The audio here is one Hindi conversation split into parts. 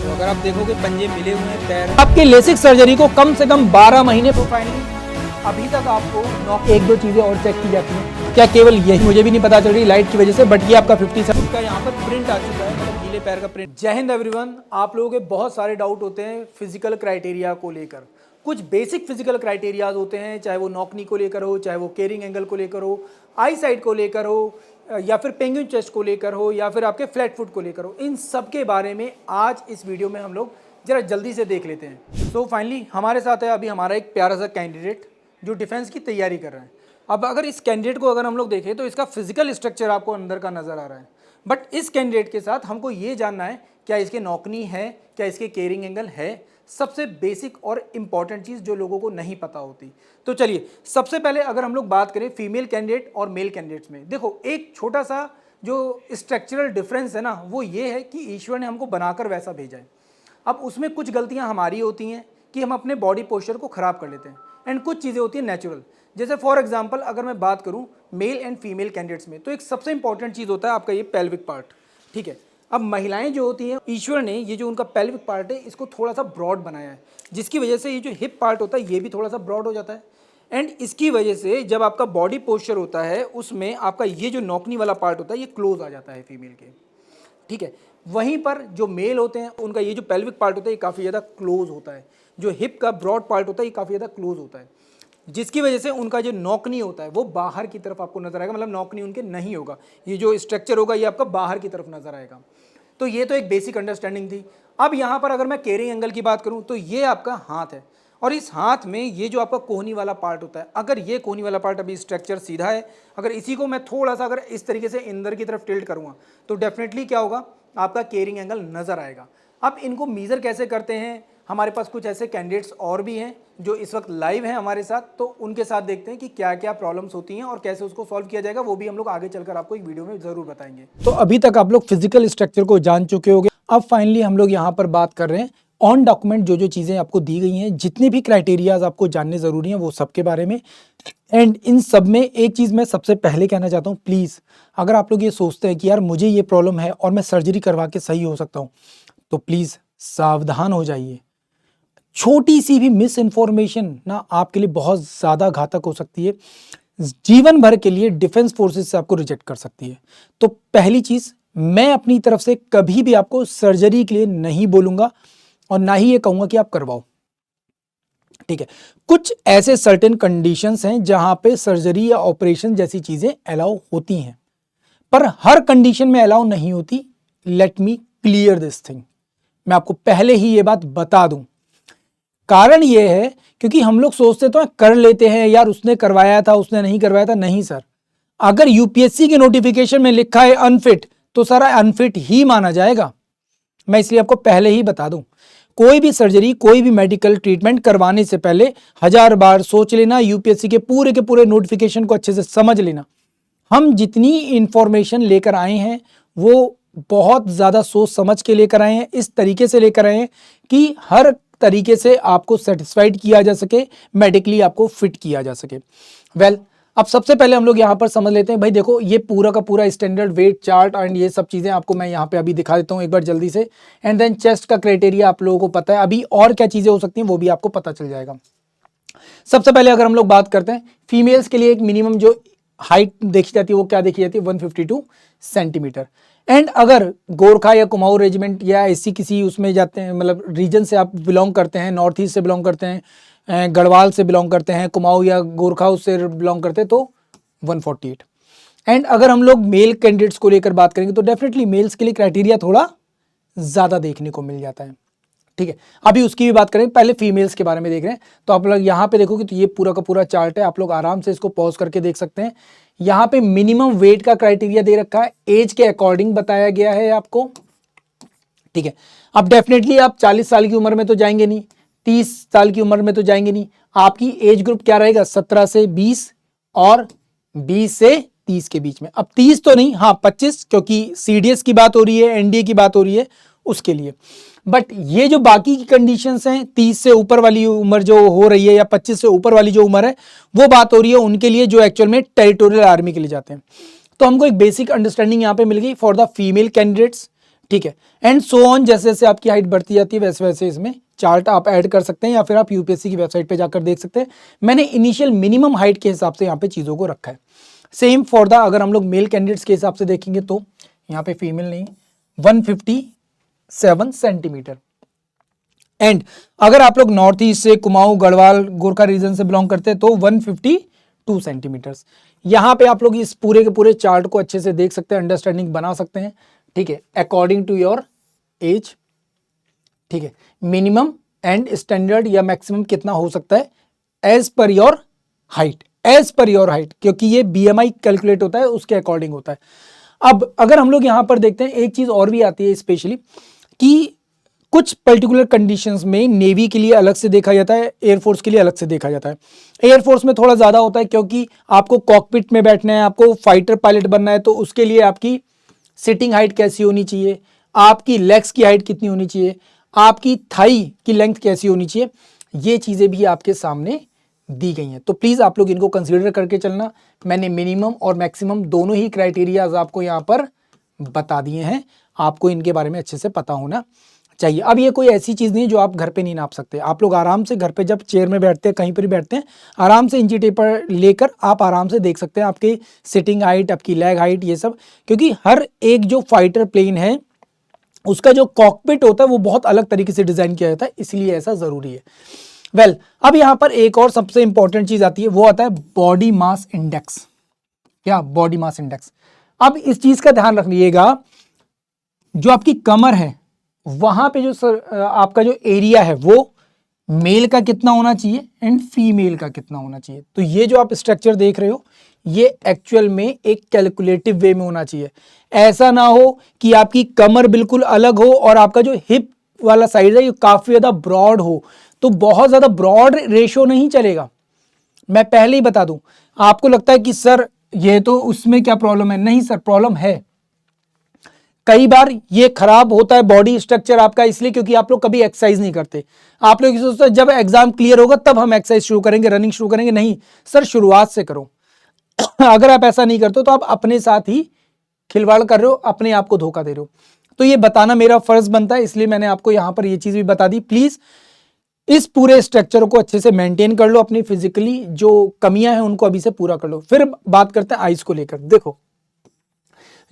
तो अगर आप देखोगे पंजे मिले हुए हैं पैर। आपके लेसिक सर्जरी को कम से कम 12 महीने। तो फाइनली अभी तक आपको एक दो चीजें और चेक की जाती हैं। क्या केवल यही, मुझे भी नहीं पता चल रही लाइट की वजह से, बट ये आपका 57 का यहाँ पर प्रिंट आ चुका है, मतलब गीले पैर का प्रिंट। जय हिंद एवरीवन। आप लोगों के बहुत सारे डाउट होते हैं फिजिकल क्राइटेरिया को लेकर। कुछ बेसिक फिजिकल क्राइटेरियाज होते हैं, चाहे वो नॉकनी को लेकर हो, चाहे वो केयरिंग एंगल को लेकर हो, आई साइड को लेकर हो, या फिर पेंगुइन चेस्ट को लेकर हो, या फिर आपके फ्लैट फुट को लेकर हो। इन सब के बारे में आज इस वीडियो में हम लोग जरा जल्दी से देख लेते हैं। तो फाइनली हमारे साथ है अभी हमारा एक प्यारा सा कैंडिडेट जो डिफेंस की तैयारी कर रहा है। अब अगर इस कैंडिडेट को अगर हम लोग देखें तो इसका फिजिकल स्ट्रक्चर आपको अंदर का नज़र आ रहा है, बट इस कैंडिडेट के साथ हमको ये जानना है क्या इसके नॉकनी है, क्या इसके केयरिंग एंगल है। सबसे बेसिक और इम्पॉर्टेंट चीज़ जो लोगों को नहीं पता होती। तो चलिए सबसे पहले अगर हम लोग बात करें फीमेल कैंडिडेट और मेल कैंडिडेट्स में, देखो एक छोटा सा जो स्ट्रक्चरल डिफरेंस है ना, वो ये है कि ईश्वर ने हमको बनाकर वैसा भेजा है। अब उसमें कुछ गलतियां हमारी होती हैं कि हम अपने बॉडी पोस्चर को ख़राब कर लेते हैं, एंड कुछ चीज़ें होती हैं नेचुरल। जैसे फॉर एग्जांपल अगर मैं बात करूं मेल एंड फीमेल कैंडिडेट्स में, तो एक सबसे इंपॉर्टेंट चीज़ होता है आपका ये पेल्विक पार्ट, ठीक है। अब महिलाएं जो होती हैं, ईश्वर ने ये जो उनका पेल्विक पार्ट है इसको थोड़ा सा ब्रॉड बनाया है, जिसकी वजह से ये जो हिप पार्ट होता है ये भी थोड़ा सा ब्रॉड हो जाता है। एंड इसकी वजह से जब आपका बॉडी पोस्चर होता है उसमें आपका ये जो नॉकनी वाला पार्ट होता है ये क्लोज आ जाता है फीमेल के, ठीक है। वहीं पर जो मेल होते हैं उनका ये जो पेल्विक पार्ट होता है ये काफ़ी ज़्यादा क्लोज होता है, जो हिप का ब्रॉड पार्ट होता है ये काफ़ी ज़्यादा क्लोज होता है, जिसकी वजह से उनका जो नॉकनी होता है वो बाहर की तरफ आपको नजर आएगा, मतलब नॉकनी उनके नहीं होगा, ये जो स्ट्रक्चर होगा ये आपका बाहर की तरफ नजर आएगा। तो ये तो एक बेसिक अंडरस्टैंडिंग थी। अब यहाँ पर अगर मैं केयरिंग एंगल की बात करूँ तो ये आपका हाथ है, और इस हाथ में ये जो आपका कोहनी वाला पार्ट होता है, अगर ये कोहनी वाला पार्ट अभी स्ट्रक्चर सीधा है, अगर इसी को मैं थोड़ा सा अगर इस तरीके से अंदर की तरफ टिल्ट करूँगा तो डेफिनेटली क्या होगा, आपका केयरिंग एंगल नज़र आएगा। अब इनको मीज़र कैसे करते हैं, हमारे पास कुछ ऐसे कैंडिडेट्स और भी हैं जो इस वक्त लाइव हैं हमारे साथ, तो उनके साथ देखते हैं कि क्या क्या प्रॉब्लम्स होती हैं और कैसे उसको सॉल्व किया जाएगा। वो भी हम लोग आगे चलकर आपको एक वीडियो में ज़रूर बताएंगे। तो अभी तक आप लोग फिजिकल स्ट्रक्चर को जान चुके होंगे। अब फाइनली हम लोग यहाँ पर बात कर रहे हैं ऑन डॉक्यूमेंट जो जो चीज़ें आपको दी गई हैं, जितने भी क्राइटेरियाज आपको जानने ज़रूरी हैं वो सब के बारे में। एंड इन सब में एक चीज़ मैं सबसे पहले कहना चाहता हूँ, प्लीज़ अगर आप लोग ये सोचते हैं कि यार मुझे ये प्रॉब्लम है और मैं सर्जरी करवा के सही हो सकता हूँ, तो प्लीज़ सावधान हो जाइए। छोटी सी भी मिस इन्फॉर्मेशन ना आपके लिए बहुत ज़्यादा घातक हो सकती है, जीवन भर के लिए डिफेंस फोर्सेस से आपको रिजेक्ट कर सकती है। तो पहली चीज़, मैं अपनी तरफ से कभी भी आपको सर्जरी के लिए नहीं बोलूँगा और ना ही ये कहूँगा कि आप करवाओ, ठीक है। कुछ ऐसे सर्टेन कंडीशंस हैं जहाँ पे सर्जरी या ऑपरेशन जैसी चीज़ें अलाउ होती हैं, पर हर कंडीशन में अलाउ नहीं होती। Let me clear this thing, मैं आपको पहले ही ये बात बता दूं। कारण ये है क्योंकि हम लोग सोचते तो कर लेते हैं यार, उसने करवाया था, उसने नहीं करवाया था। नहीं सर, अगर यूपीएससी के नोटिफिकेशन में लिखा है अनफिट तो सारा अनफिट ही माना जाएगा। मैं इसलिए आपको पहले ही बता दूं, कोई भी सर्जरी, कोई भी मेडिकल ट्रीटमेंट करवाने से पहले 1000 बार सोच लेना, यूपीएससी के पूरे नोटिफिकेशन को अच्छे से समझ लेना। हम जितनी इंफॉर्मेशन लेकर आए हैं वो बहुत ज़्यादा सोच समझ के लेकर आए हैं, इस तरीके से लेकर आए हैं कि हर तरीके से आपको सेटिस्फाइड किया जा सके, मेडिकली आपको फिट किया जा सके। वेल, अब सबसे पहले हम लोग यहाँ पर समझ लेते हैं। भाई देखो, ये पूरा का पूरा स्टैंडर्ड वेट चार्ट एंड ये सब चीज़ें आपको मैं यहाँ पे अभी दिखा देता हूँ एक बार जल्दी से। एंड देन चेस्ट का क्राइटेरिया आप लोगों को पता है, अभी और क्या चीज़ें हो सकती हैं वो भी आपको पता चल जाएगा। सबसे पहले अगर हम लोग बात करते हैं फीमेल्स के लिए, एक मिनिमम जो हाइट देखी जाती है वो क्या देखी जाती है, 152 सेंटीमीटर। एंड अगर गोरखा या कुमाऊं रेजिमेंट या ऐसी किसी उसमें जाते हैं, मतलब रीजन से आप बिलोंग करते हैं, नॉर्थ ईस्ट से बिलोंग करते हैं, गढ़वाल से बिलोंग करते हैं, कुमाऊं या गोरखा उससे बिलोंग करते हैं, तो 148। एंड अगर हम लोग मेल कैंडिडेट्स को लेकर बात करेंगे तो डेफिनेटली मेल्स के लिए क्राइटेरिया थोड़ा ज़्यादा देखने को मिल जाता है, ठीक है। अभी उसकी भी बात करें, पहले फीमेल्स के बारे में देख रहे हैं। तो आप लोग यहाँ पे देखोगे तो ये पूरा का पूरा चार्ट है, आप लोग आराम से इसको पॉज करके देख सकते हैं। यहाँ पे मिनिमम वेट का क्राइटेरिया दे रखा है, एज के अकॉर्डिंग बताया गया है आपको, ठीक है। अब डेफिनेटली आप 40 साल की उम्र में तो जाएंगे नहीं, 30 साल की उम्र में तो जाएंगे नहीं। आपकी एज ग्रुप क्या रहेगा, 17 से 20 और 20 से 30 के बीच में। अब 30 तो नहीं, हाँ 25, क्योंकि सीडीएस की बात हो रही है, एनडीए की बात हो रही है उसके लिए। बट ये जो बाकी की कंडीशंस हैं, 30 से ऊपर वाली उम्र जो हो रही है या 25 से ऊपर वाली जो उम्र है वो बात हो रही है उनके लिए जो एक्चुअल में टेरिटोरियल आर्मी के लिए जाते हैं। तो हमको एक बेसिक अंडरस्टैंडिंग यहाँ पे मिल गई फॉर द फीमेल कैंडिडेट्स, ठीक है। एंड सो ऑन, जैसे जैसे आपकी हाइट बढ़ती जाती है वैसे वैसे इसमें चार्ट आप ऐड कर सकते हैं, या फिर आप यूपीएससी की वेबसाइट पे जाकर देख सकते हैं। मैंने इनिशियल मिनिमम हाइट के हिसाब से यहाँ पे चीज़ों को रखा है। सेम फॉर द, अगर हम लोग मेल कैंडिडेट्स के हिसाब से देखेंगे तो यहाँ पे फीमेल नहीं, 157 सेंटीमीटर। एंड अगर आप लोग नॉर्थ ईस्ट से, कुमाऊं, गढ़वाल, गोरखा रीजन से बिलोंग करते हैं तो 152 सेंटीमीटर्स। यहाँ पे आप लोग इस पूरे के पूरे चार्ट को अच्छे से देख सकते हैं, अंडरस्टैंडिंग बना सकते हैं, ठीक है, अकॉर्डिंग टू योर एज, ठीक है। मिनिमम एंड स्टैंडर्ड या मैक्सिमम कितना हो सकता है age per your height, age per your height, क्योंकि ये बीएमआई कैलकुलेट होता है, उसके अकॉर्डिंग होता है। अब अगर हम लोग यहां पर देखते हैं, एक चीज और भी आती है स्पेशली, कि कुछ पर्टिकुलर कंडीशंस में नेवी के लिए अलग से देखा जाता है, एयरफोर्स के लिए अलग से देखा जाता है। एयरफोर्स में थोड़ा ज्यादा होता है, क्योंकि आपको कॉकपिट में बैठना है, आपको फाइटर पायलट बनना है, तो उसके लिए आपकी सिटिंग हाइट कैसी होनी चाहिए, आपकी लेग्स की हाइट कितनी होनी चाहिए, आपकी थाई की लेंथ कैसी होनी चाहिए, ये चीजें भी आपके सामने दी गई हैं। तो प्लीज आप लोग इनको कंसीडर करके चलना। मैंने मिनिमम और मैक्सिमम दोनों ही क्राइटेरियाज आपको यहाँ पर बता दिए हैं, आपको इनके बारे में अच्छे से पता होना चाहिए। अब ये कोई ऐसी चीज नहीं है जो आप घर पे नहीं नाप सकते। आप लोग आराम से घर पे जब चेयर में बैठते हैं, कहीं पर भी बैठते हैं, आराम से इंची टेप पर लेकर आप आराम से देख सकते हैं आपकी सिटिंग हाइट, आपकी लेग हाइट, ये सब, क्योंकि हर एक जो फाइटर प्लेन है उसका जो कॉकपिट होता है वो बहुत अलग तरीके से डिजाइन किया जाता है, इसलिए ऐसा जरूरी है। वेल, अब यहां पर एक और सबसे इंपॉर्टेंट चीज आती है, वो आता है बॉडी मास इंडेक्स। क्या? Body mass index. अब इस चीज का ध्यान रखिएगा, जो आपकी कमर है वहां पे जो आपका जो एरिया है वो मेल का कितना होना चाहिए एंड फीमेल का कितना होना चाहिए। तो ये जो आप स्ट्रक्चर देख रहे हो, ये एक्चुअल में एक कैलकुलेटिव वे में होना चाहिए। ऐसा ना हो कि आपकी कमर बिल्कुल अलग हो और आपका जो हिप वाला साइड है ये काफी ज्यादा ब्रॉड हो, तो बहुत ज्यादा ब्रॉड रेशियो नहीं चलेगा। मैं पहले ही बता दूं, आपको लगता है कि सर ये तो उसमें क्या प्रॉब्लम है, नहीं सर, प्रॉब्लम है। कई बार ये खराब होता है बॉडी स्ट्रक्चर आपका, इसलिए क्योंकि आप लोग कभी एक्सरसाइज नहीं करते। आप लोग सोचते हैं जब एग्जाम क्लियर होगा तब हम एक्सरसाइज शुरू करेंगे, रनिंग शुरू करेंगे। नहीं सर, शुरुआत से करो। अगर आप ऐसा नहीं करते तो आप अपने साथ ही खिलवाड़ कर रहे हो, अपने आप को धोखा दे रहे हो। तो ये बताना मेरा फर्ज बनता है, इसलिए मैंने आपको यहां पर ये चीज भी बता दी। प्लीज इस पूरे स्ट्रक्चर को अच्छे से मेंटेन कर लो, अपनी फिजिकली जो कमियां हैं उनको अभी से पूरा कर लो। फिर बात करते हैं आइज को लेकर। देखो,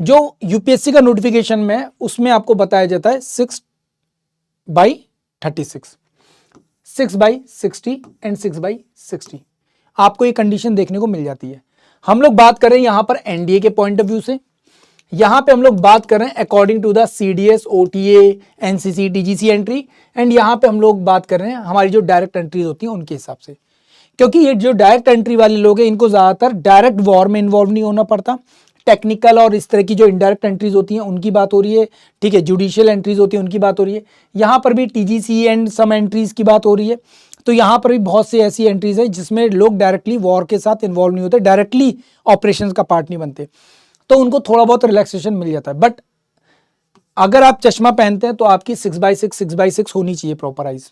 जो यूपीएससी का नोटिफिकेशन में उसमें आपको बताया जाता है 6/36, 6/60 एंड 6/60 आपको ये कंडीशन देखने को मिल जाती है। हम लोग बात कर रहे हैं यहां पर एनडीए के पॉइंट ऑफ व्यू से, यहां पे हम लोग बात कर रहे हैं according to the CDS, OTA, NCC, TGC entry, and यहां पे हम लोग बात कर रहे हैं हमारी जो डायरेक्ट एंट्रीज होती हैं उनके हिसाब से। क्योंकि ये जो डायरेक्ट एंट्री वाले लोग हैं इनको ज्यादातर डायरेक्ट वॉर में इन्वॉल्व नहीं होना पड़ता। टेक्निकल और इस तरह की जो इनडायरेक्ट एंट्रीज होती हैं उनकी बात हो रही है, ठीक है, जुडिशियल एंट्रीज होती है उनकी बात हो रही है। यहां पर भी टीजीसी एंड सम एंट्रीज की बात हो रही है। तो यहां पर भी बहुत सी ऐसी एंट्रीज है जिसमें लोग डायरेक्टली वॉर के साथ इन्वॉल्व नहीं होते, डायरेक्टली ऑपरेशंस का पार्ट नहीं बनते, तो उनको थोड़ा बहुत रिलैक्सेशन मिल जाता है। बट अगर आप चश्मा पहनते हैं तो आपकी 6/6, 6/6 होनी चाहिए प्रॉपर आइज।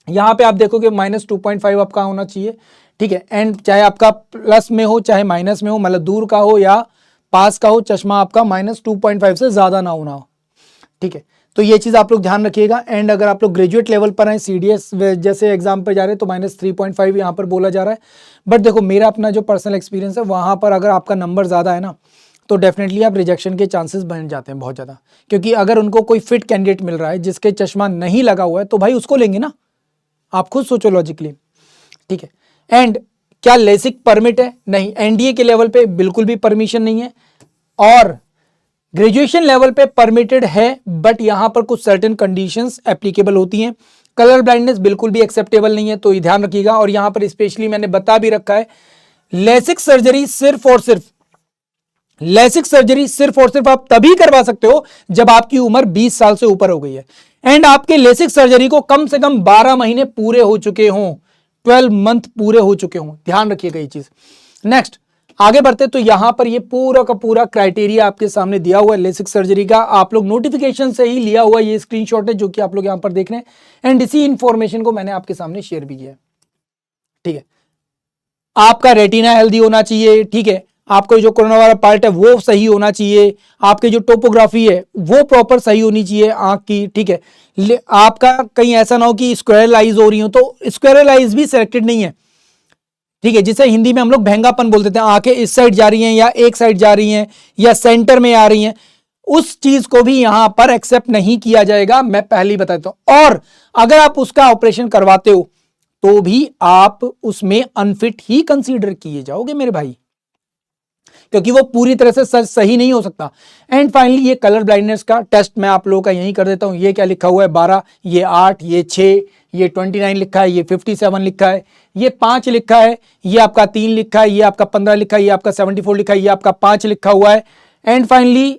यहां पे आप देखोगे -2.5 आपका होना चाहिए, ठीक है। एंड चाहे आपका प्लस में हो चाहे माइनस में हो, मतलब दूर का हो या पास का हो, चश्मा आपका -2.5 से ज्यादा ना होना हो, ठीक है। तो ये चीज आप लोग ध्यान रखिएगा। एंड अगर आप लोग ग्रेजुएट लेवल पर हैं, सीडीएस जैसे एग्जाम पे जा रहे हैं, तो -3.5 यहाँ पर बोला जा रहा है। बट देखो, मेरा अपना जो पर्सनल एक्सपीरियंस है, वहां पर अगर आपका नंबर ज्यादा है ना, तो डेफिनेटली आप रिजेक्शन के चांसेस बन जाते हैं बहुत ज़्यादा। क्योंकि अगर उनको कोई फिट कैंडिडेट मिल रहा है जिसके चश्मा नहीं लगा हुआ है, तो भाई उसको लेंगे ना, आप खुद सोचो लॉजिकली, ठीक है। एंड क्या लेसिक परमिट है? नहीं, एनडीए के लेवल पे बिल्कुल भी परमिशन नहीं है, और ग्रेजुएशन लेवल पे परमिटेड है, बट यहां पर कुछ सर्टेन कंडीशंस एप्लीकेबल होती हैं। कलर ब्लाइंडनेस बिल्कुल भी एक्सेप्टेबल नहीं है, तो ये ध्यान रखिएगा। और यहां पर स्पेशली मैंने बता भी रखा है, लेसिक सर्जरी सिर्फ और सिर्फ आप तभी करवा सकते हो जब आपकी उम्र 20 साल से ऊपर हो गई है, एंड आपके लेसिक सर्जरी को कम से कम 12 महीने पूरे हो चुके हों, 12 मंथ पूरे हो चुके हों। ध्यान रखिएगा ये चीज। नेक्स्ट आगे बढ़ते, तो यहां पर ये पूरा का पूरा क्राइटेरिया आपके सामने दिया हुआ है लेसिक सर्जरी का। आप लोग नोटिफिकेशन से ही लिया हुआ ये स्क्रीनशॉट है जो कि आप लोग यहां पर देख रहे हैं, एंड इसी इंफॉर्मेशन को मैंने आपके सामने शेयर भी किया है, ठीक है। आपका रेटिना हेल्दी होना चाहिए, ठीक है। आपको जो कोरोना वाला पार्ट है वो सही होना चाहिए, आपकी जो टोपोग्राफी है वो प्रॉपर सही होनी चाहिए आंख की, ठीक है। आपका कहीं ऐसा ना हो कि स्क्वायरल आईज हो रही हो, तो स्क्वायरल आईज भी सिलेक्टेड नहीं है, ठीक है, जिसे हिंदी में हम लोग भैंगापन बोल देते हैं, आंखें इस साइड जा रही हैं या एक साइड जा रही हैं या सेंटर में आ रही हैं, उस चीज को भी यहां पर एक्सेप्ट नहीं किया जाएगा, मैं पहले ही बता देता हूं। और अगर आप उसका ऑपरेशन करवाते हो तो भी आप उसमें अनफिट ही कंसीडर किए जाओगे मेरे भाई, क्योंकि वो पूरी तरह से सही नहीं हो सकता। एंड फाइनली ये कलर ब्लाइंडनेस का टेस्ट मैं आप लोगों का यहीं कर देता हूं। ये क्या लिखा हुआ है, 12, ये 8, ये 6, ये 29 लिखा है, ये 57 लिखा है, ये 5 लिखा है, ये आपका 3 लिखा है, ये आपका 15 लिखा है, ये आपका 74 लिखा है, ये आपका 5 लिखा हुआ है। एंड फाइनली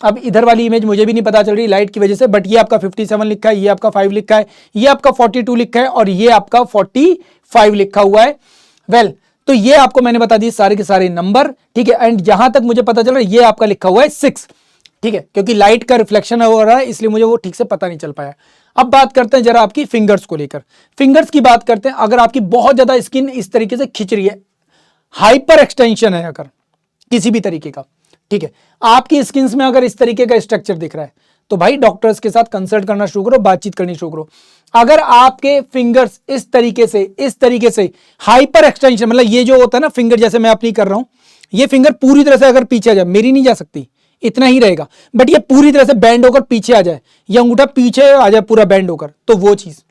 अब इधर वाली इमेज मुझे भी नहीं पता चल रही लाइट की वजह से, बट ये आपका 57 लिखा है, ये आपका 5 लिखा है, ये आपका 42 लिखा है और ये आपका 45 लिखा हुआ है। वेल, तो ये आपको मैंने बता दी सारे के सारे नंबर, ठीक है। एंड जहां तक मुझे पता चल रहा है ये आपका लिखा हुआ है 6, ठीक है, क्योंकि लाइट का रिफ्लेक्शन हो रहा है इसलिए मुझे वो ठीक से पता नहीं चल पाया। अब बात करते हैं जरा आपकी फिंगर्स को लेकर। फिंगर्स की बात करते हैं, अगर आपकी बहुत ज्यादा स्किन इस तरीके से खिंच रही है, हाइपर एक्सटेंशन है अगर किसी भी तरीके का, ठीक है, आपकी स्किन में अगर इस तरीके का स्ट्रक्चर दिख रहा है तो भाई डॉक्टर्स के साथ कंसल्ट करना शुरू करो, बातचीत करनी शुरू करो। अगर आपके फिंगर्स इस तरीके से हाइपर एक्सटेंशन, मतलब ये जो होता है ना फिंगर, जैसे मैं अपनी कर रहा हूं, ये फिंगर पूरी तरह से अगर पीछे आ जाए, मेरी नहीं जा सकती, इतना ही रहेगा, बट ये पूरी तरह से बैंड होकर पीछे आ जाए, या अंगूठा पीछे आ जाए पूरा बैंड होकर, तो वो चीज,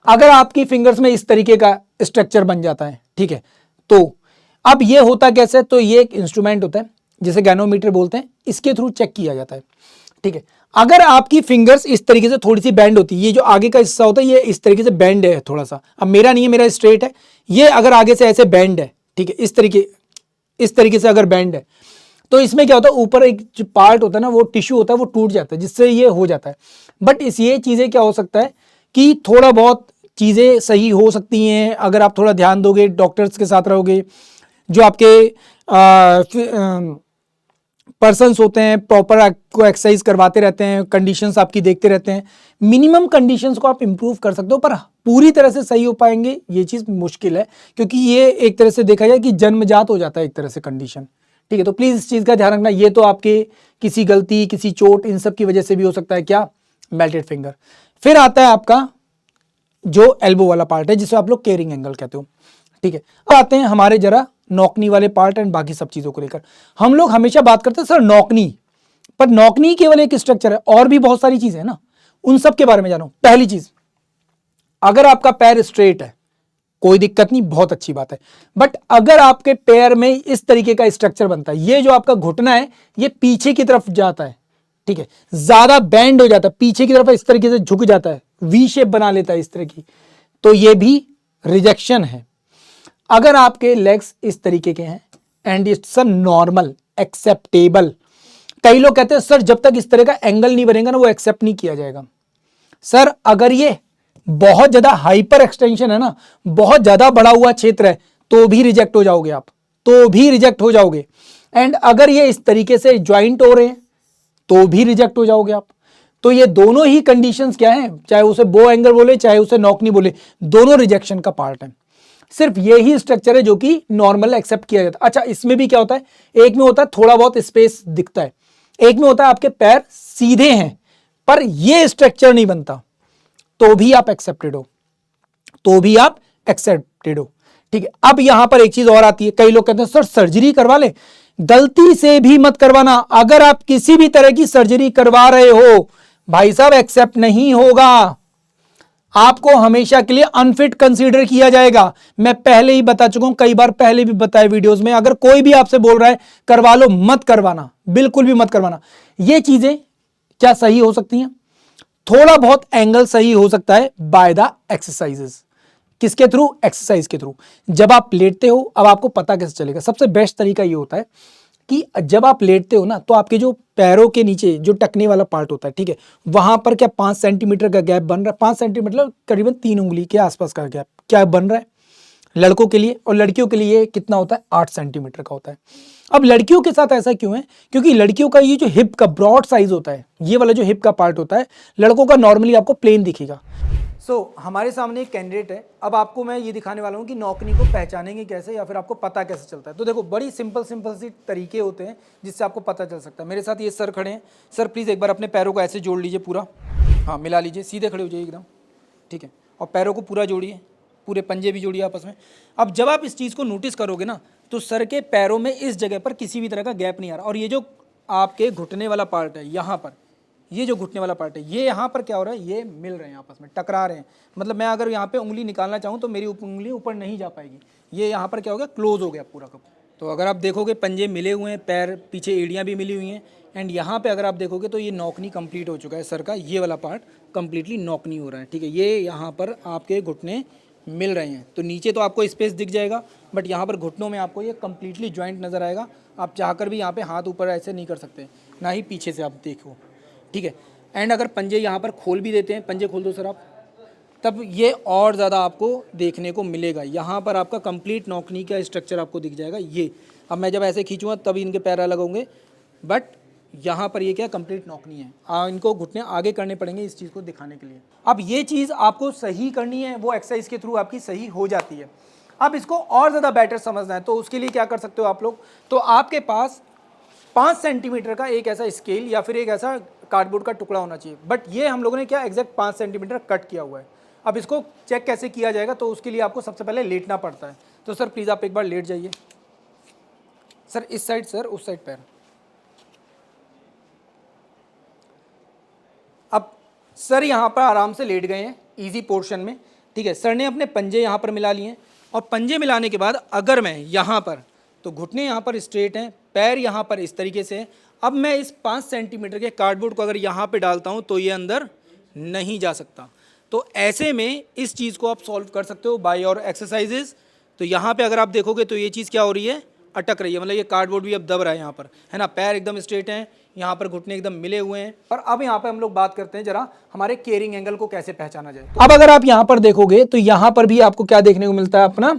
अगर आपकी फिंगर्स में इस तरीके का स्ट्रक्चर बन जाता है, ठीक है, तो अब ये होता कैसे, तो ये एक इंस्ट्रूमेंट होता है जिसे गैनोमीटर बोलते हैं, इसके थ्रू चेक किया जाता है, ठीक है। अगर आपकी फिंगर्स इस तरीके से थोड़ी सी बैंड होती है, ये जो आगे का हिस्सा होता है ये इस तरीके से बैंड है थोड़ा सा, अब मेरा नहीं है, मेरा स्ट्रेट है, ये अगर आगे से ऐसे बैंड है, ठीक है, इस तरीके से अगर बैंड है, तो इसमें क्या होता है, ऊपर एक जो पार्ट होता है ना, वो टिश्यू होता है, वो टूट जाता है, जिससे ये हो जाता है। बट ये चीजें क्या हो सकता है कि थोड़ा बहुत चीजें सही हो सकती हैं अगर आप थोड़ा ध्यान दोगे, डॉक्टर्स के साथ रहोगे, जो आपके पर्सन्स होते हैं प्रॉपर आपको एक्सरसाइज करवाते रहते हैं, कंडीशंस आपकी देखते रहते हैं, मिनिमम कंडीशंस को आप इंप्रूव कर सकते हो, पर पूरी तरह से सही हो पाएंगे ये चीज मुश्किल है, क्योंकि ये एक तरह से देखा जाए कि जन्मजात हो जाता है एक तरह से कंडीशन, ठीक है। तो प्लीज इस चीज का ध्यान रखना, ये तो आपके किसी गलती, किसी चोट, इन सब की वजह से भी हो सकता है, क्या, मेल्टेड फिंगर। फिर आता है आपका जो एल्बो वाला पार्ट है, जिसे आप लोग केयरिंग एंगल कहते हो, ठीक है। अब आते हैं हमारे जरा नौकनी वाले पार्ट एंड बाकी सब चीजों को लेकर। हम लोग हमेशा बात करते हैं सर नौकनी, पर नौकनी केवल एक स्ट्रक्चर है, और भी बहुत सारी चीजें हैं ना, उन सब के बारे में जानो। पहली चीज, अगर आपका पैर स्ट्रेट है कोई दिक्कत नहीं, बहुत अच्छी बात है, बट अगर आपके पैर में इस तरीके का स्ट्रक्चर बनता है, ये जो आपका घुटना है ये पीछे की तरफ जाता है, ठीक है, ज्यादा बैंड हो जाता है पीछे की तरफ, इस तरीके से झुक जाता है, वी शेप बना लेता है इस तरह की, तो ये भी रिजेक्शन है। अगर आपके लेग्स इस तरीके के हैं and it's a normal acceptable, कई लोग कहते हैं सर जब तक इस तरह का एंगल नहीं बनेगा ना वो एक्सेप्ट नहीं किया जाएगा। सर अगर ये बहुत ज्यादा हाइपर एक्सटेंशन है ना, बहुत ज्यादा बढ़ा हुआ क्षेत्र है, तो भी रिजेक्ट हो जाओगे आप, तो भी रिजेक्ट हो जाओगे। एंड अगर ये इस तरीके से ज्वाइंट हो रहे हैं तो भी रिजेक्ट हो जाओगे आप। तो ये दोनों ही कंडीशंस क्या हैं, चाहे उसे बो एंगल बोले चाहे उसे नौकनी बोले, दोनों रिजेक्शन का पार्ट है। सिर्फ यही स्ट्रक्चर है जो कि नॉर्मल एक्सेप्ट किया जाता है। अच्छा, इसमें भी क्या होता है, एक में होता है थोड़ा बहुत स्पेस दिखता है, एक में होता है आपके पैर सीधे हैं पर ये स्ट्रक्चर नहीं बनता, तो भी आप एक्सेप्टेड हो, तो भी आप एक्सेप्टेड हो, ठीक है। अब यहां पर एक चीज और आती है, कई लोग कहते हैं सर सर्जरी करवा ले, गलती से भी मत करवाना। अगर आप किसी भी तरह की सर्जरी करवा रहे हो भाई साहब, एक्सेप्ट नहीं होगा, आपको हमेशा के लिए अनफिट कंसीडर किया जाएगा। मैं पहले ही बता चुका हूं, कई बार पहले भी बताया वीडियोस में, अगर कोई भी आपसे बोल रहा है करवा लो, मत करवाना, बिल्कुल भी मत करवाना। ये चीजें क्या सही हो सकती हैं, थोड़ा बहुत एंगल सही हो सकता है बाय द एक्सरसाइजेस। किसके थ्रू, एक्सरसाइज के थ्रू। जब आप लेटते हो, अब आपको पता कैसे चलेगा, सबसे बेस्ट तरीका ये होता है कि जब आप लेटते हो ना, तो आपके जो पैरों के नीचे जो टकने वाला पार्ट होता है, ठीक है, वहां पर क्या 5 सेंटीमीटर का गैप बन रहा है, 5 सेंटीमीटर मतलब करीबन 3 उंगली के आसपास का गैप क्या बन रहा है लड़कों के लिए, और लड़कियों के लिए कितना होता है, 8 सेंटीमीटर का होता है। अब लड़कियों के साथ ऐसा क्यों है, क्योंकि लड़कियों का ये जो हिप का ब्रॉड साइज होता है, ये वाला जो हिप का पार्ट होता है, लड़कों का नॉर्मली आपको प्लेन दिखेगा। हमारे सामने एक कैंडिडेट है। अब आपको मैं ये दिखाने वाला हूँ कि नौकरी को पहचानेंगे कैसे या फिर आपको पता कैसे चलता है। तो देखो बड़ी सिंपल सी तरीके होते हैं जिससे आपको पता चल सकता है। मेरे साथ ये सर खड़े हैं। सर प्लीज़ एक बार अपने पैरों को ऐसे जोड़ लीजिए पूरा, हाँ मिला लीजिए, सीधे खड़े हो जाइए एकदम, ठीक है। और पैरों को पूरा जोड़िए, पूरे पंजे भी जोड़िए आपस में। अब जब आप इस चीज़ को नोटिस करोगे ना तो सर के पैरों में इस जगह पर किसी भी तरह का गैप नहीं आ रहा। और ये जो आपके घुटने वाला पार्ट है यहाँ पर, ये जो घुटने वाला पार्ट है, ये यहाँ पर क्या हो रहा है, ये मिल रहे हैं आपस में, टकरा रहे हैं। मतलब मैं अगर यहाँ पे उंगली निकालना चाहूँ तो मेरी उंगली ऊपर नहीं जा पाएगी। ये यहाँ पर क्या हो गया, क्लोज हो गया पूरा का। तो अगर आप देखोगे पंजे मिले हुए हैं, पैर पीछे एड़ियाँ भी मिली हुई हैं। एंड यहाँ पे अगर आप देखोगे तो ये नौकनी कंप्लीट हो चुका है सर का, ये वाला पार्ट कंप्लीटली नौकनी हो रहा है, ठीक है। ये यहाँ पर आपके घुटने मिल रहे हैं। तो नीचे तो आपको स्पेस दिख जाएगा, बट यहाँ पर घुटनों में आपको ये कंप्लीटली जॉइंट नज़र आएगा। आप चाहकर भी यहाँ पे हाथ ऊपर ऐसे नहीं कर सकते, ना ही पीछे से आप देखो, ठीक है। एंड अगर पंजे यहाँ पर खोल भी देते हैं, पंजे खोल दो सर आप, तब ये और ज़्यादा आपको देखने को मिलेगा। यहाँ पर आपका कंप्लीट नौकनी का स्ट्रक्चर आपको दिख जाएगा। ये अब मैं जब ऐसे खींचूँगा तब इनके पैर अलग होंगे, बट यहाँ पर ये क्या कंप्लीट नौकनी है। इनको घुटने आगे करने पड़ेंगे इस चीज़ को दिखाने के लिए। अब ये चीज़ आपको सही करनी है, वो एक्सरसाइज के थ्रू आपकी सही हो जाती है। अब इसको और ज़्यादा बेटर समझना है तो उसके लिए क्या कर सकते हो आप लोग, तो आपके पास 5 सेंटीमीटर का एक ऐसा स्केल या फिर एक ऐसा कार्डबोर्ड का टुकड़ा होना चाहिए। बट ये हम लोगों ने क्या एग्जैक्ट 5 सेंटीमीटर कट किया हुआ है। अब इसको चेक कैसे किया जाएगा, तो उसके लिए आपको सबसे पहले लेटना पड़ता है। तो सर प्लीज़ आप एक बार लेट जाइए। सर इस साइड, सर उस साइड पैर। अब सर यहाँ पर आराम से लेट गए हैं इजी पोर्शन में, ठीक है। सर ने अपने पंजे यहाँ पर मिला लिए हैं और पंजे मिलाने के बाद अगर मैं यहाँ पर, तो घुटने यहाँ पर स्ट्रेट हैं, पैर यहाँ पर इस तरीके से। अब मैं इस 5 सेंटीमीटर के कार्डबोर्ड को अगर यहाँ पे डालता हूँ तो ये अंदर नहीं जा सकता। तो ऐसे में इस चीज़ को आप सॉल्व कर सकते हो बाय योर एक्सरसाइजेज। तो यहाँ पे अगर आप देखोगे तो ये चीज़ क्या हो रही है, अटक रही है, मतलब ये कार्डबोर्ड भी अब दब रहा है यहाँ पर, है ना। पैर एकदम स्ट्रेट हैं, यहाँ पर घुटने एकदम मिले हुए हैं। और अब यहाँ पे हम लोग बात करते हैं जरा हमारे केयरिंग एंगल को कैसे पहचाना जाए। अब अगर आप यहाँ पर देखोगे तो यहाँ पर भी आपको क्या देखने को मिलता है, अपना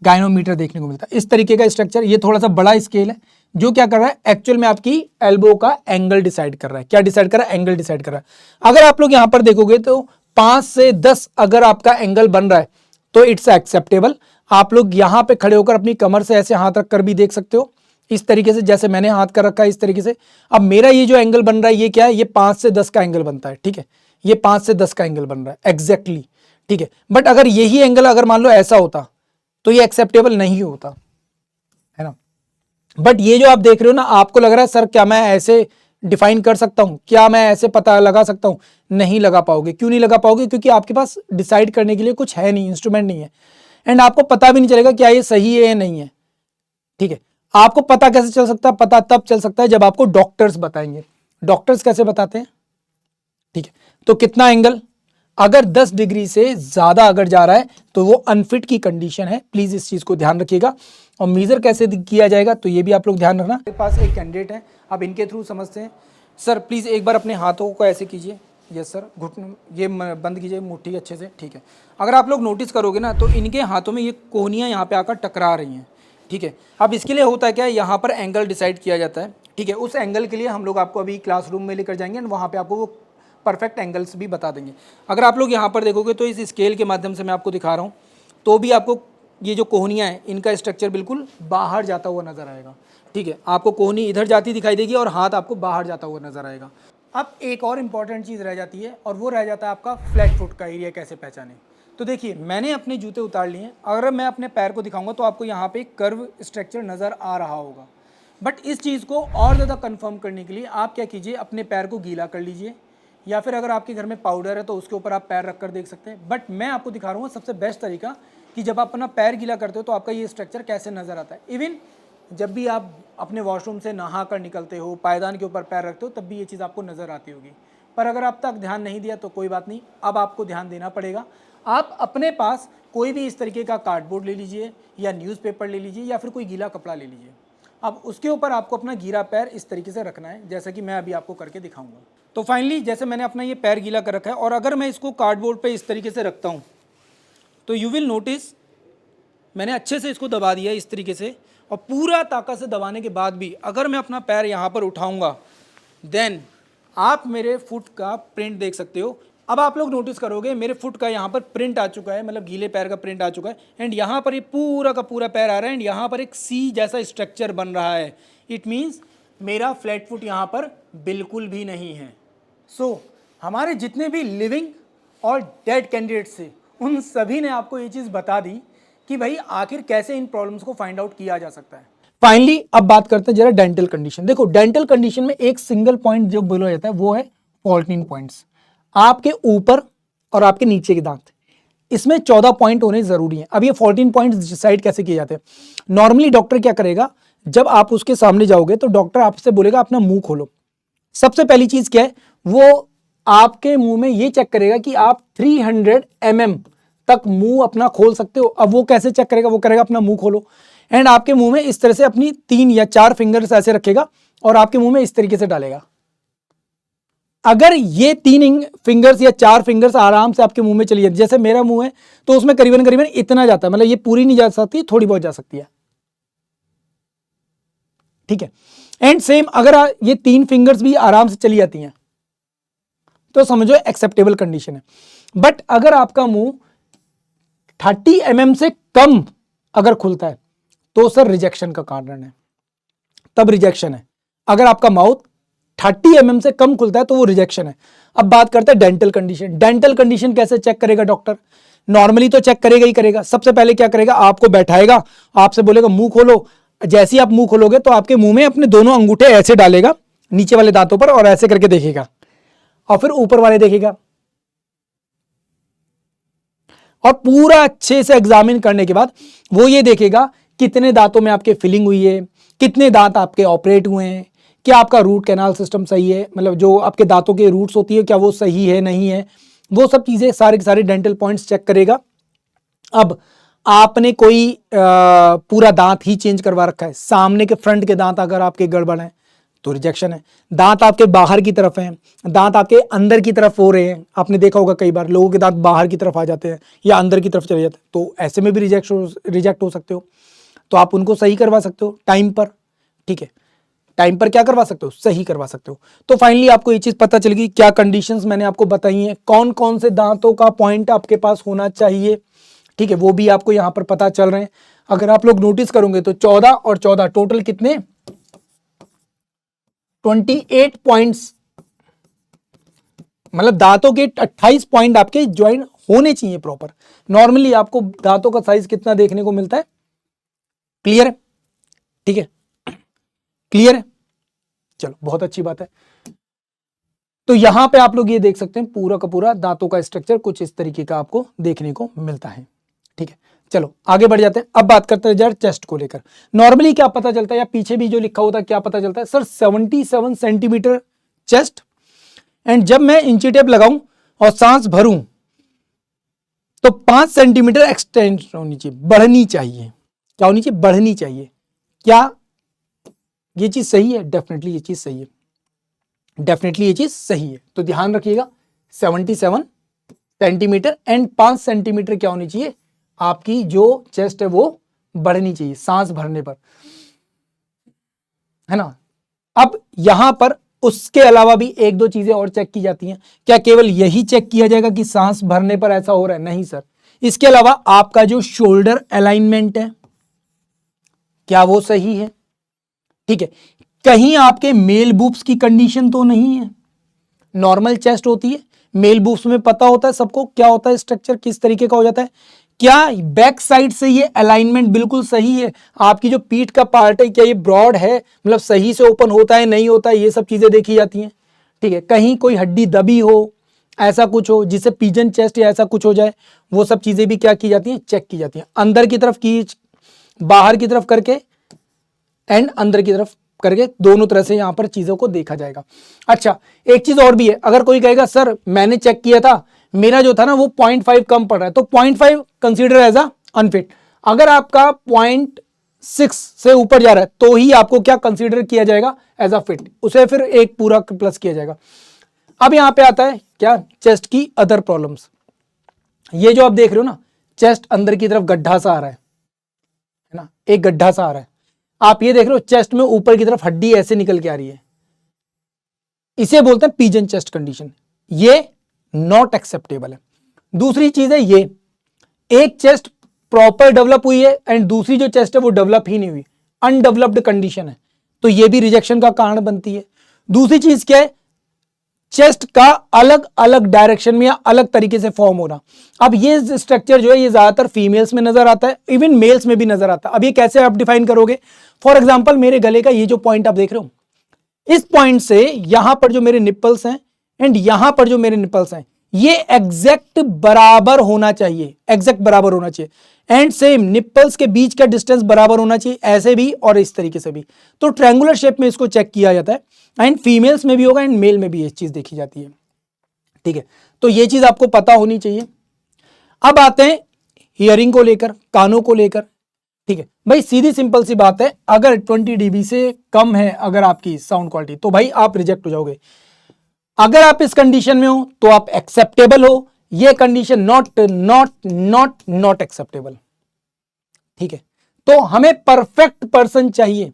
गाइनोमीटर देखने को मिलता है। इस तरीके का स्ट्रक्चर, ये थोड़ा सा बड़ा स्केल है जो क्या कर रहा है, एक्चुअल में आपकी एल्बो का एंगल डिसाइड कर रहा है। क्या डिसाइड कर रहा है, एंगल डिसाइड कर रहा है। अगर आप लोग यहाँ पर देखोगे तो 5 से 10 अगर आपका एंगल बन रहा है तो इट्स एक्सेप्टेबल। आप लोग यहाँ पे खड़े होकर अपनी कमर से ऐसे हाथ रख कर भी देख सकते हो, इस तरीके से जैसे मैंने हाथ कर रखा है इस तरीके से। अब मेरा ये जो एंगल बन रहा है ये क्या है, ये 5 से 10 का एंगल बनता है, ठीक है। ये 5 से 10 का एंगल बन रहा है एग्जैक्टली, ठीक है। बट अगर यही एंगल अगर मान लो ऐसा होता तो ये एक्सेप्टेबल नहीं होता, है ना। बट ये जो आप देख रहे हो ना, आपको लग रहा है सर क्या मैं ऐसे डिफाइन कर सकता हूं, क्या मैं ऐसे पता लगा सकता हूं, नहीं लगा पाओगे। क्यों नहीं लगा पाओगे, क्योंकि आपके पास डिसाइड करने के लिए कुछ है नहीं, इंस्ट्रूमेंट नहीं है। एंड आपको पता भी नहीं चलेगा क्या ये सही है या नहीं है, ठीक है। आपको पता कैसे चल सकता है, पता तब चल सकता है जब आपको डॉक्टर्स बताएंगे। डॉक्टर्स कैसे बताते हैं, ठीक है। तो कितना एंगल, अगर 10 डिग्री से ज्यादा अगर जा रहा है तो वो अनफिट की कंडीशन है। प्लीज इस चीज को ध्यान रखिएगा। और मेजर कैसे किया जाएगा तो ये भी आप लोग ध्यान रखना। मेरे पास एक कैंडिडेट है, आप इनके थ्रू समझते हैं। सर प्लीज एक बार अपने हाथों को ऐसे कीजिए, यस सर, घुटने ये बंद कीजिए मुट्ठी अच्छे से, ठीक है। अगर आप लोग नोटिस करोगे ना तो इनके हाथों में ये कोहनियाँ यहाँ पे आकर टकरा रही हैं, ठीक है। अब इसके लिए होता है क्या, यहाँ पर एंगल डिसाइड किया जाता है, ठीक है। उस एंगल के लिए हम लोग आपको अभी क्लासरूम में लेकर जाएंगे, वहाँ पे आपको वो परफेक्ट एंगल्स भी बता देंगे। अगर आप लोग यहाँ पर देखोगे तो इस स्केल के माध्यम से मैं आपको दिखा रहा हूँ, तो भी आपको ये जो कोहनियाँ हैं इनका स्ट्रक्चर बिल्कुल बाहर जाता हुआ नजर आएगा, ठीक है। आपको कोहनी इधर जाती दिखाई देगी और हाथ आपको बाहर जाता हुआ नजर आएगा। अब एक और इम्पॉर्टेंट चीज़ रह जाती है और वो रह जाता है आपका फ्लैट फुट का एरिया कैसे पहचाने। तो देखिए मैंने अपने जूते उतार लिए हैं, अगर मैं अपने पैर को दिखाऊंगा तो आपको यहाँ पे कर्व स्ट्रक्चर नज़र आ रहा होगा। बट इस चीज़ को और ज़्यादा कंफर्म करने के लिए आप क्या कीजिए, अपने पैर को गीला कर लीजिए, या फिर अगर आपके घर में पाउडर है तो उसके ऊपर आप पैर रख कर देख सकते हैं। बट मैं आपको दिखा रहा हूँ सबसे बेस्ट तरीका कि जब आप अपना पैर गीला करते हो तो आपका ये स्ट्रक्चर कैसे नज़र आता है। इवन जब भी आप अपने वॉशरूम से नहा कर निकलते हो, पायदान के ऊपर पैर रखते हो, तब भी ये चीज़ आपको नज़र आती होगी। पर अगर अब तक ध्यान नहीं दिया तो कोई बात नहीं, अब आपको ध्यान देना पड़ेगा। आप अपने पास कोई भी इस तरीके का कार्डबोर्ड ले लीजिए या न्यूज़पेपर ले लीजिए या फिर कोई गीला कपड़ा ले लीजिए। अब उसके ऊपर आपको अपना गीला पैर इस तरीके से रखना है, जैसा कि मैं अभी आपको करके दिखाऊंगा। तो फाइनली जैसे मैंने अपना ये पैर गीला कर रखा है और अगर मैं इसको कार्डबोर्ड पे इस तरीके से रखता हूँ तो यू विल नोटिस मैंने अच्छे से इसको दबा दिया इस तरीके से, और पूरा ताकत से दबाने के बाद भी अगर मैं अपना पैर यहाँ पर उठाऊँगा देन आप मेरे फुट का प्रिंट देख सकते हो। अब आप लोग नोटिस करोगे मेरे फुट का यहाँ पर प्रिंट आ चुका है, मतलब गीले पैर का प्रिंट आ चुका है, एंड यहाँ पर ये पूरा का पूरा पैर आ रहा है, एंड यहाँ पर एक सी जैसा स्ट्रक्चर बन रहा है। इट मीन्स मेरा फ्लैट फुट यहाँ पर बिल्कुल भी नहीं है। सो हमारे जितने भी लिविंग और डेड कैंडिडेट्स थे उन सभी ने आपको ये चीज़ बता दी कि भाई आखिर कैसे इन प्रॉब्लम्स को फाइंड आउट किया जा सकता है। फाइनली अब बात करते हैं जरा डेंटल कंडीशन। देखो डेंटल कंडीशन में एक सिंगल पॉइंट जो बोला जाता है वो है फॉल्टिंग पॉइंट्स। आपके ऊपर और आपके नीचे के दांत, इसमें 14 पॉइंट होने जरूरी हैं। अब ये 14 पॉइंट डिसाइड कैसे किए जाते हैं? नॉर्मली डॉक्टर क्या करेगा, जब आप उसके सामने जाओगे तो डॉक्टर आपसे बोलेगा अपना मुंह खोलो। सबसे पहली चीज क्या है, वो आपके मुंह में ये चेक करेगा कि आप 300 mm तक मुंह अपना खोल सकते हो। अब वो कैसे चेक करेगा, वो करेगा अपना मुंह खोलो, एंड आपके मुंह में इस तरह से अपनी 3 या 4 फिंगर्स ऐसे रखेगा और आपके मुंह में इस तरीके से डालेगा। अगर ये 3 फिंगर्स या 4 फिंगर्स आराम से आपके मुंह में चली जाती, जैसे मेरा मुंह है तो उसमें करीबन करीबन इतना जाता है, मतलब ये पूरी नहीं जा सकती, थोड़ी बहुत जा सकती है, ठीक है। एंड सेम अगर ये 3 फिंगर्स भी आराम से चली जाती हैं तो समझो एक्सेप्टेबल कंडीशन है। बट अगर आपका मुंह 30 mm से कम अगर खुलता है तो सर रिजेक्शन का कारण है, तब रिजेक्शन है। अगर आपका माउथ 30 mm से कम खुलता है तो वो रिजेक्शन है। अब बात करते हैं डेंटल कंडीशन। डेंटल कंडीशन कैसे चेक करेगा डॉक्टर? नॉर्मली तो चेक करेगा ही करेगा। सबसे पहले क्या करेगा, आपको बैठाएगा, आपसे बोलेगा मुंह खोलो। जैसे ही आप मुंह खोलोगे तो आपके मुंह में अपने दोनों अंगूठे ऐसे डालेगा नीचे वाले दांतों पर और ऐसे करके देखेगा, और फिर ऊपर वाले देखेगा, और पूरा अच्छे से एग्जामिन करने के बाद वो ये देखेगा कितने दांतों में आपके फिलिंग हुई है, कितने दांत आपके ऑपरेट हुए हैं, क्या आपका रूट कैनाल सिस्टम सही है, मतलब जो आपके दांतों के रूट्स होती है क्या वो सही है नहीं है, वो सब चीजें सारे के सारे डेंटल पॉइंट्स चेक करेगा। अब आपने कोई पूरा दांत ही चेंज करवा रखा है, सामने के फ्रंट के दांत अगर आपके गड़बड़ हैं तो रिजेक्शन है। दांत आपके बाहर की तरफ हैं, दांत आपके अंदर की तरफ हो रहे हैं, आपने देखा होगा कई बार लोगों के दांत बाहर की तरफ आ जाते हैं या अंदर की तरफ चले जाते हैं, तो ऐसे में भी रिजेक्ट हो सकते हो। तो आप उनको सही करवा सकते हो टाइम पर, ठीक है। टाइम पर क्या करवा सकते हो, सही करवा सकते हो। तो फाइनली आपको ये चीज पता चल गई क्या कंडीशंस मैंने आपको बताई हैं, कौन कौन से दांतों का पॉइंट आपके पास होना चाहिए, ठीक है, वो भी आपको यहां पर पता चल रहे हैं। अगर आप लोग नोटिस करोगे तो 14 और 14 टोटल कितने, 28 पॉइंट्स, मतलब दांतों के 28 पॉइंट आपके ज्वाइन होने चाहिए प्रॉपर। नॉर्मली आपको दांतों का साइज कितना देखने को मिलता है, क्लियर है, ठीक है, क्लियर है, चलो बहुत अच्छी बात है। तो यहां पे आप लोग ये देख सकते हैं पूरा का पूरा दांतों का स्ट्रक्चर कुछ इस तरीके का आपको देखने को मिलता है, ठीक है। चलो आगे बढ़ जाते हैं। अब बात करते हैं यार चेस्ट को लेकर। नॉर्मली क्या पता चलता है, या पीछे भी जो लिखा होता है क्या पता चलता है, सर 77 सेंटीमीटर चेस्ट, एंड जब मैं इंची टेप लगाऊं और सांस भरूं तो 5 सेंटीमीटर एक्सटेंड होनी चाहिए, बढ़नी चाहिए। क्या होनी चाहिए, बढ़नी चाहिए। क्या ये चीज सही है? डेफिनेटली ये चीज सही है, डेफिनेटली ये चीज सही है। तो ध्यान रखिएगा 77 सेंटीमीटर एंड 5 सेंटीमीटर क्या होनी चाहिए, आपकी जो चेस्ट है वो बढ़नी चाहिए सांस भरने पर, है ना। अब यहां पर उसके अलावा भी एक दो चीजें और चेक की जाती हैं। क्या केवल यही चेक किया जाएगा कि सांस भरने पर ऐसा हो रहा है? नहीं सर, इसके अलावा आपका जो शोल्डर अलाइनमेंट है क्या वो सही है, ठीक है। कहीं आपके मेल बूब्स की कंडीशन तो नहीं है। नॉर्मल चेस्ट होती है, मेल बूब्स में पता होता है सबको क्या होता है, स्ट्रक्चर किस तरीके का हो जाता है। क्या बैक साइड से ये अलाइनमेंट बिल्कुल सही है, आपकी जो पीठ का पार्ट है क्या ये ब्रॉड है, मतलब सही से ओपन होता है नहीं होता है, ये सब चीजें देखी जाती हैं, ठीक है। कहीं कोई हड्डी दबी हो, ऐसा कुछ हो जिससे पिजन चेस्ट या ऐसा कुछ हो जाए, वो सब चीजें भी क्या की जाती हैं, चेक की जाती हैं। अंदर की तरफ की, बाहर की तरफ करके एंड अंदर की तरफ करके, दोनों तरह से यहां पर चीजों को देखा जाएगा। अच्छा एक चीज और भी है, अगर कोई कहेगा सर मैंने चेक किया था मेरा जो था ना वो 0.5 कम पड़ रहा है, तो 0.5 कंसीडर एज अ अनफिट। अगर आपका 0.6 से ऊपर जा रहा है तो ही आपको क्या कंसीडर किया जाएगा, एज अ फिट, उसे फिर एक पूरा प्लस किया जाएगा। अब यहां पे आता है क्या, चेस्ट की अदर प्रॉब्लम्स। ये जो आप देख रहे हो ना, चेस्ट अंदर की तरफ गड्ढा सा आ रहा है ना, एक गड्ढा सा आ रहा है। आप ये देख रहे हो चेस्ट में ऊपर की तरफ हड्डी ऐसे निकल के आ रही है, इसे बोलते हैं पिजन चेस्ट कंडीशन। ये नॉट एक्सेप्टेबल है। दूसरी चीज है ये, एक चेस्ट प्रॉपर डेवलप हुई है एंड दूसरी जो चेस्ट है वो डेवलप ही नहीं हुई, अनडेवलप्ड कंडीशन है, तो ये भी रिजेक्शन का कारण बनती है। दूसरी चीज क्या है, चेस्ट का अलग अलग डायरेक्शन में या अलग तरीके से फॉर्म होना। अब ये स्ट्रक्चर जो है ये ज्यादातर फीमेल्स में नजर आता है, इवन मेल्स में भी नजर आता है। अब ये कैसे आप डिफाइन करोगे? फॉर एग्जांपल मेरे गले का ये जो पॉइंट आप देख रहे हो, इस पॉइंट से यहां पर जो मेरे निप्पल्स हैं एंड यहां पर जो मेरे निप्पल्स हैं, ये एग्जैक्ट बराबर होना चाहिए, एग्जैक्ट बराबर होना चाहिए। एंड सेम निप्पल्स के बीच का डिस्टेंस बराबर होना चाहिए, ऐसे भी और इस तरीके से भी। तो ट्रायंगुलर शेप में इसको चेक किया जाता है एंड फीमेल्स में भी होगा एंड मेल में भी ये चीज देखी जाती है। ठीक है, तो ये चीज आपको पता होनी चाहिए। अब आते हैं हियरिंग को लेकर, कानों को लेकर। ठीक है भाई, सीधी सिंपल सी बात है, अगर 20 dB से कम है अगर आपकी साउंड क्वालिटी, तो भाई आप रिजेक्ट हो जाओगे। अगर आप इस कंडीशन में हो तो आप एक्सेप्टेबल हो, ये कंडीशन नॉट एक्सेप्टेबल। ठीक है, तो हमें परफेक्ट पर्सन चाहिए।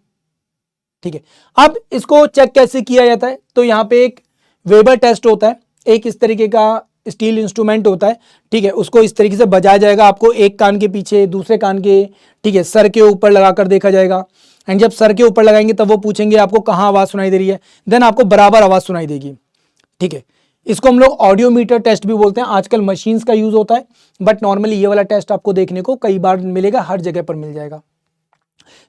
ठीक है, अब इसको चेक कैसे किया जाता है? तो यहां पे एक वेबर टेस्ट होता है, एक इस तरीके का स्टील इंस्ट्रूमेंट होता है। ठीक है, उसको इस तरीके से बजाया जाएगा, आपको एक कान के पीछे, दूसरे कान के, ठीक है, सर के ऊपर लगाकर देखा जाएगा। एंड जब सर के ऊपर लगाएंगे तब वो पूछेंगे आपको कहां आवाज सुनाई दे रही है, देन आपको बराबर आवाज सुनाई देगी। ठीक है, इसको हम लोग ऑडियोमीटर टेस्ट भी बोलते हैं। आजकल मशीन्स का यूज होता है, बट नॉर्मली ये वाला टेस्ट आपको देखने को कई बार मिलेगा, हर जगह पर मिल जाएगा।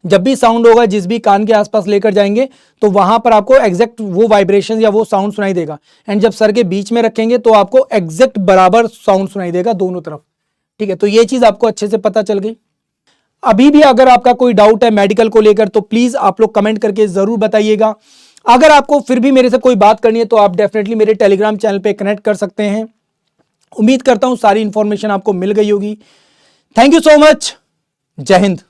जब भी साउंड होगा, जिस भी कान के आसपास लेकर जाएंगे तो वहां पर आपको एग्जैक्ट वो वाइब्रेशन या वो साउंड सुनाई देगा। एंड जब सर के बीच में रखेंगे तो आपको एग्जैक्ट बराबर साउंड सुनाई देगा दोनों तरफ। ठीक है, तो ये चीज आपको अच्छे से पता चल गई। अभी भी अगर आपका कोई डाउट है मेडिकल को लेकर तो प्लीज आप लोग कमेंट करके जरूर बताइएगा। अगर आपको फिर भी मेरे से कोई बात करनी है तो आप डेफिनेटली मेरे टेलीग्राम चैनल पे कनेक्ट कर सकते हैं। उम्मीद करता हूं सारी इंफॉर्मेशन आपको मिल गई होगी। Thank you so much. जय हिंद।